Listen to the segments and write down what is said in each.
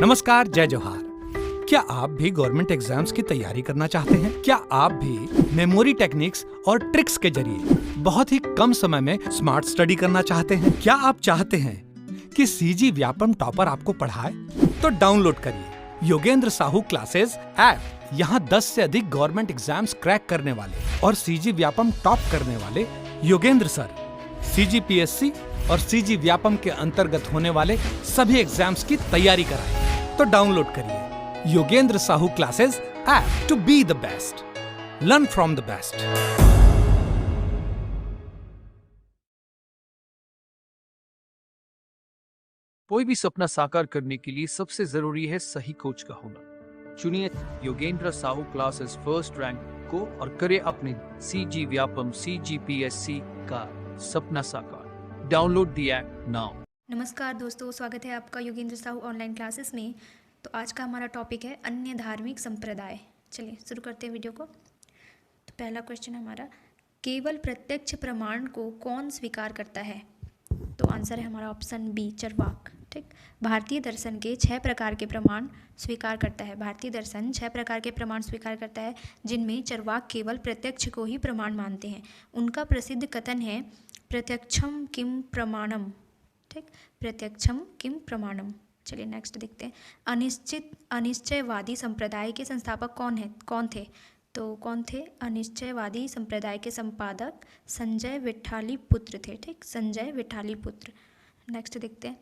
नमस्कार, जय जोहार। क्या आप भी गवर्नमेंट एग्जाम्स की तैयारी करना चाहते हैं? क्या आप भी मेमोरी टेक्निक्स और ट्रिक्स के जरिए बहुत ही कम समय में स्मार्ट स्टडी करना चाहते हैं? क्या आप चाहते हैं कि सीजी व्यापम टॉपर आपको पढ़ाए? तो डाउनलोड करिए योगेंद्र साहू क्लासेस ऐप। यहाँ 10 से अधिक गवर्नमेंट एग्जाम्स क्रैक करने वाले और सीजी व्यापम टॉप करने वाले योगेंद्र सर CGPSC और सीजी व्यापम के अंतर्गत होने वाले सभी एग्जाम्स की तैयारी कराएं। तो डाउनलोड करिए Yogendra Sahu classes app to be the best, learn from the best. कोई भी सपना साकार करने के लिए सबसे जरूरी है सही कोच का होना। चुनिए Yogendra Sahu classes first rank को और करे अपने सीजी व्यापम CGPSC का सपना साकार। Download the app now. नमस्कार दोस्तों, स्वागत है आपका योगेंद्र साहू ऑनलाइन क्लासेस में। तो आज का हमारा टॉपिक है अन्य धार्मिक संप्रदाय। चलिए शुरू करते हैं वीडियो को। तो पहला क्वेश्चन हमारा, केवल प्रत्यक्ष प्रमाण को कौन स्वीकार करता है? तो आंसर है हमारा ऑप्शन बी, चरवाक। ठीक, भारतीय दर्शन के 6 प्रकार के प्रमाण स्वीकार करता है। भारतीय दर्शन 6 प्रकार के प्रमाण स्वीकार करता है, जिनमें चरवाक केवल प्रत्यक्ष को ही प्रमाण मानते हैं। उनका प्रसिद्ध कथन है प्रत्यक्षम किम प्रमाणम। ठीक, प्रत्यक्षम किम प्रमाणम। चलिए नेक्स्ट देखते हैं। अनिश्चयवादी संप्रदाय के संस्थापक कौन थे? तो कौन थे? अनिश्चयवादी संप्रदाय के संपादक संजय विठालीपुत्र थे। ठीक, संजय विठालीपुत्र। नेक्स्ट देखते हैं।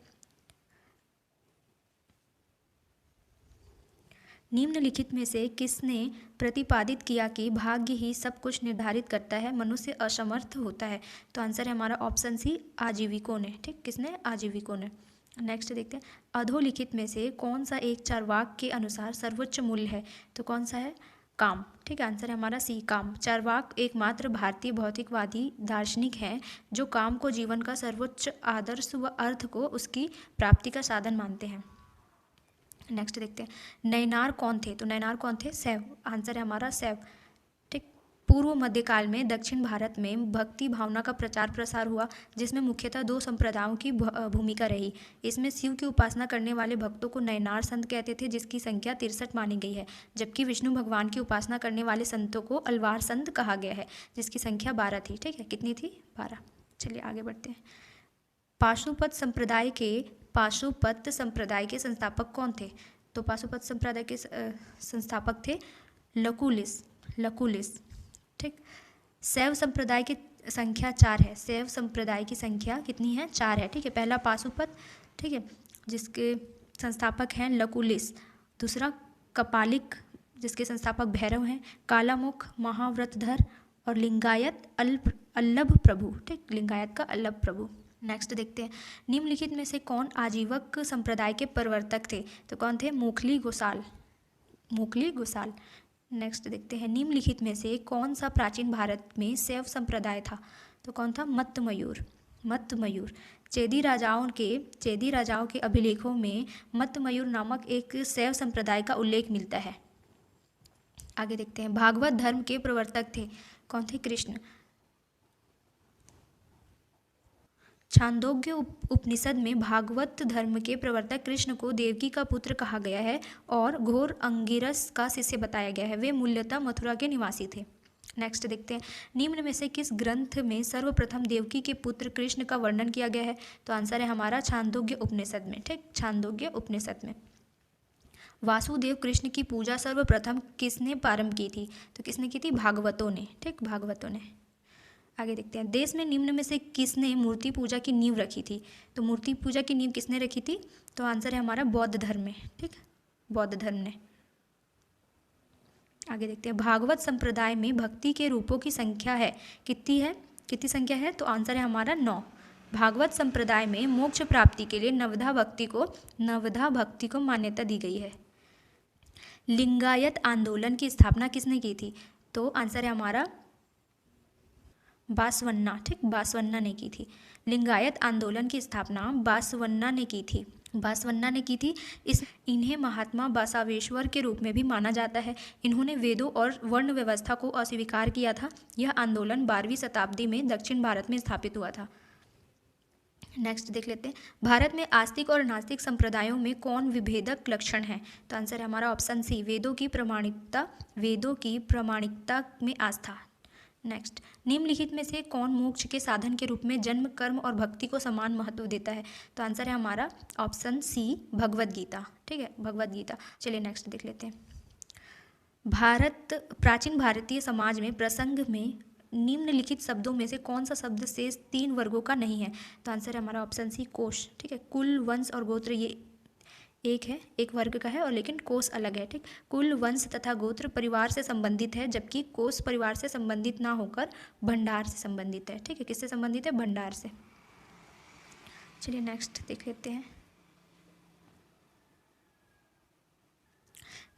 निम्नलिखित में से किसने प्रतिपादित किया कि भाग्य ही सब कुछ निर्धारित करता है, मनुष्य असमर्थ होता है? तो आंसर है हमारा ऑप्शन सी, आजीविकों ने। ठीक, किसने? आजीविकों ने। नेक्स्ट देखते हैं। अधोलिखित में से कौन सा एक चार्वाक के अनुसार सर्वोच्च मूल्य है? तो कौन सा है? काम। ठीक, आंसर है हमारा सी, काम। चार्वाक एकमात्र भारतीय भौतिकवादी दार्शनिक हैं जो काम को जीवन का सर्वोच्च आदर्श व अर्थ को उसकी प्राप्ति का साधन मानते हैं। नेक्स्ट देखते हैं। नैनार कौन थे? तो नैनार कौन थे? शैव। आंसर है हमारा शैव। ठीक, पूर्व मध्यकाल में दक्षिण भारत में भक्ति भावना का प्रचार प्रसार हुआ, जिसमें मुख्यतः 2 संप्रदायों की भूमिका रही। इसमें शिव की उपासना करने वाले भक्तों को नैनार संत कहते थे, जिसकी संख्या 63 मानी गई है। जबकि विष्णु भगवान की उपासना करने वाले संतों को अलवार संत कहा गया है, जिसकी संख्या 12 थी। ठीक है, कितनी थी? 12। चलिए आगे बढ़ते हैं। पाशुपत संप्रदाय के संस्थापक कौन थे? तो पाशुपत संप्रदाय के संस्थापक थे लकुलिस। ठीक, शैव संप्रदाय की संख्या 4 है। शैव संप्रदाय की संख्या कितनी है? 4 है। ठीक है, पहला पाशुपत, ठीक है, जिसके संस्थापक हैं लकुलिस। दूसरा कपालिक, जिसके संस्थापक भैरव हैं। कालामुख, महाव्रतधर और लिंगायत अल्लभ प्रभु। ठीक, लिंगायत का अल्लभ प्रभु। नेक्स्ट देखते हैं। निम्नलिखित में से कौन आजीवक संप्रदाय के प्रवर्तक थे? तो कौन थे? मोखली गोसाल। नेक्स्ट देखते हैं। निम्नलिखित में से कौन सा प्राचीन भारत में शैव संप्रदाय था? तो कौन था? मत्तमयूर। चेदी राजाओं के अभिलेखों में मत्तमयूर नामक एक शैव संप्रदाय का उल्लेख मिलता है। आगे देखते हैं। भागवत धर्म के प्रवर्तक थे। कौन थे? कृष्ण। छांदोग्य उपनिषद में भागवत धर्म के प्रवर्तक कृष्ण को देवकी का पुत्र कहा गया है और घोर अंगिरस का शिष्य बताया गया है। वे मूलतः मथुरा के निवासी थे। नेक्स्ट देखते हैं। निम्न में से किस ग्रंथ में सर्वप्रथम देवकी के पुत्र कृष्ण का वर्णन किया गया है? तो आंसर है हमारा छांदोग्य उपनिषद में। ठीक, छांदोग्य उपनिषद में। वासुदेव कृष्ण की पूजा सर्वप्रथम किसने प्रारंभ की थी? तो किसने की थी? भागवतों ने। ठीक, भागवतों ने। आगे देखते हैं। देश में निम्न में से किसने मूर्ति पूजा की नींव रखी थी? तो मूर्ति पूजा की नींव किसने रखी थी? तो आंसर है हमारा बौद्ध धर्म में। ठीक, बौद्ध धर्म ने। आगे देखते हैं। भागवत संप्रदाय में भक्ति के रूपों की संख्या है, कितनी संख्या है? तो आंसर है हमारा 9। भागवत संप्रदाय में मोक्ष प्राप्ति के लिए नवधा भक्ति को मान्यता दी गई है। लिंगायत आंदोलन की स्थापना किसने की थी? तो आंसर है हमारा बासवन्ना। ठीक, बासवन्ना ने की थी। लिंगायत आंदोलन की स्थापना बासवन्ना ने की थी। इन्हें महात्मा बसवेश्वर के रूप में भी माना जाता है। इन्होंने वेदों और वर्ण व्यवस्था को अस्वीकार किया था। यह आंदोलन 12वीं शताब्दी में दक्षिण भारत में स्थापित हुआ था। नेक्स्ट देख लेते हैं, भारत में आस्तिक और नास्तिक संप्रदायों में कौन विभेदक लक्षण है? तो आंसर है हमारा ऑप्शन सी, वेदों की प्रामाणिकता में आस्था। नेक्स्ट, निम्नलिखित में से कौन मोक्ष के साधन के रूप में जन्म, कर्म और भक्ति को समान महत्व देता है? तो आंसर है हमारा ऑप्शन सी, भगवद गीता। ठीक है, भगवद गीता। चलिए नेक्स्ट देख लेते हैं, प्राचीन भारतीय समाज में प्रसंग में निम्नलिखित शब्दों में से कौन सा शब्द शेष 3 वर्गों का नहीं है? तो आंसर है हमारा ऑप्शन सी, कोश। ठीक है, कुल, वंश और गोत्र ये एक वर्ग का है, और लेकिन कोश अलग है। ठीक, कुल, वंश तथा गोत्र परिवार से संबंधित है, जबकि कोश परिवार से संबंधित ना होकर भंडार से संबंधित है। ठीक है, किससे संबंधित है? भंडार से। चलिए नेक्स्ट देख लेते हैं,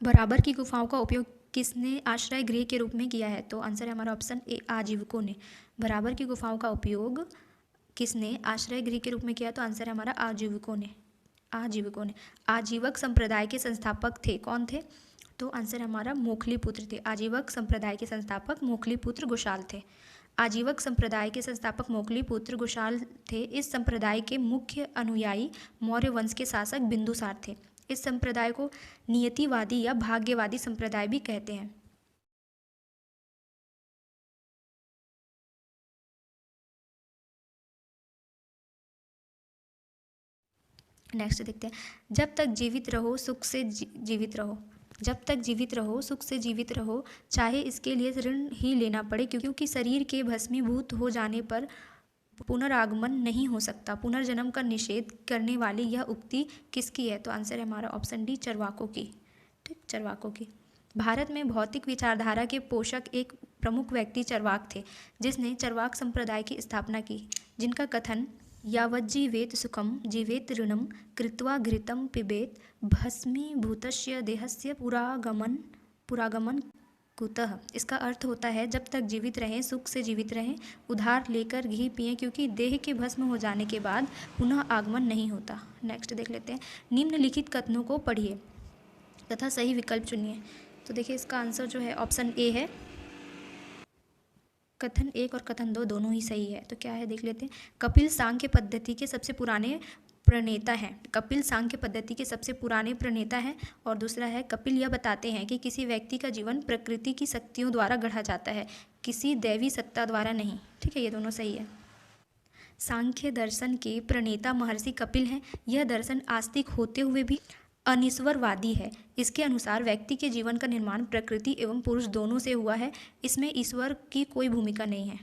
बराबर की गुफाओं का उपयोग किसने आश्रय गृह के रूप में किया है? तो आंसर है हमारा ऑप्शन ए, आजीविकों ने। बराबर की गुफाओं का उपयोग किसने आश्रय गृह के रूप में किया? तो आंसर है हमारा आजीविकों ने। आजीवक संप्रदाय के संस्थापक थे, कौन थे? तो आंसर हमारा मोखली पुत्र थे। आजीवक संप्रदाय के संस्थापक मोखली पुत्र गोशाल थे। आजीवक संप्रदाय के संस्थापक मोखली पुत्र गोशाल थे। इस संप्रदाय के मुख्य अनुयायी मौर्य वंश के शासक बिंदुसार थे। इस संप्रदाय को नियतिवादी या भाग्यवादी संप्रदाय भी कहते हैं। नेक्स्ट देखते हैं, जब तक जीवित रहो सुख से जीवित रहो। जब तक जीवित रहो सुख से जीवित रहो, चाहे इसके लिए ऋण ही लेना पड़े, क्योंकि शरीर के भस्मीभूत हो जाने पर पुनरागमन नहीं हो सकता। पुनर्जन्म का निषेध करने वाली यह उक्ति किसकी है? तो आंसर है हमारा ऑप्शन डी, चरवाकों की। ठीक, चरवाकों की। भारत में भौतिक विचारधारा के पोषक एक प्रमुख व्यक्ति चरवाक थे, जिसने चरवाक संप्रदाय की स्थापना की, जिनका कथन यावज्जीवेत सुखम जीवेत ऋणम कृत्वा घृतम पिबेत भस्मीभूतस्य देहस्य पुरागमन कुतः। इसका अर्थ होता है, जब तक जीवित रहें सुख से जीवित रहें, उधार लेकर घी पिएं, क्योंकि देह के भस्म हो जाने के बाद पुनः आगमन नहीं होता। नेक्स्ट देख लेते हैं, निम्नलिखित कथनों को पढ़िए तथा सही विकल्प चुनिए। तो देखिए इसका आंसर जो है ऑप्शन ए है। कथन 1 और कथन 2 दोनों ही सही है। तो क्या है देख लेते हैं, कपिल सांख्य पद्धति के सबसे पुराने प्रणेता हैं। कपिल सांख्य पद्धति के सबसे पुराने प्रणेता हैं। और दूसरा है, कपिल यह बताते हैं कि किसी व्यक्ति का जीवन प्रकृति की शक्तियों द्वारा गढ़ा जाता है, किसी दैवी सत्ता द्वारा नहीं। ठीक है, ये दोनों सही है। सांख्य दर्शन के प्रणेता महर्षि कपिल हैं। यह दर्शन आस्तिक होते हुए भी अनीश्वरवादी है। इसके अनुसार व्यक्ति के जीवन का निर्माण प्रकृति एवं पुरुष दोनों से हुआ है। इसमें ईश्वर की कोई भूमिका नहीं है।